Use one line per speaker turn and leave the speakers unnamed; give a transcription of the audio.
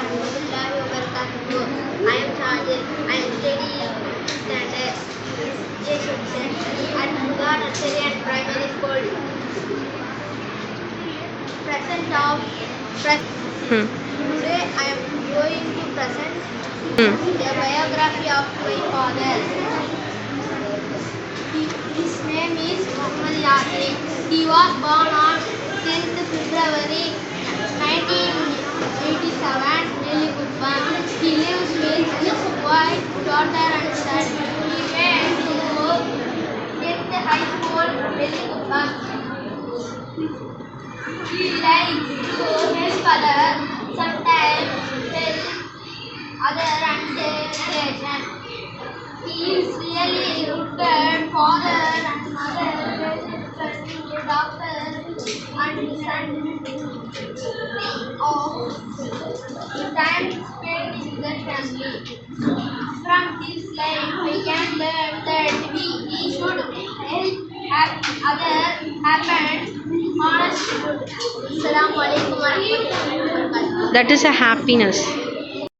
warahmatullahi wabarakatuh. I am Sajid. I am studying standard A section at Muga Nursery and Primary School. Today I am going to present a biography of my father. His name is Muhammad Yasir. He was born on 10th February 1987 in Kuppam. He lives with his wife, daughter and son. He went to 10th High School in Kuppam. He likes to help others, sometimes help other and relation. He is really good father and mother, friend, doctor and son of time spent with the family. From his life we can learn that we should help others, happen honest good. Assalamu alaikum warahmatullahi wabarakatuh.
That is a happiness.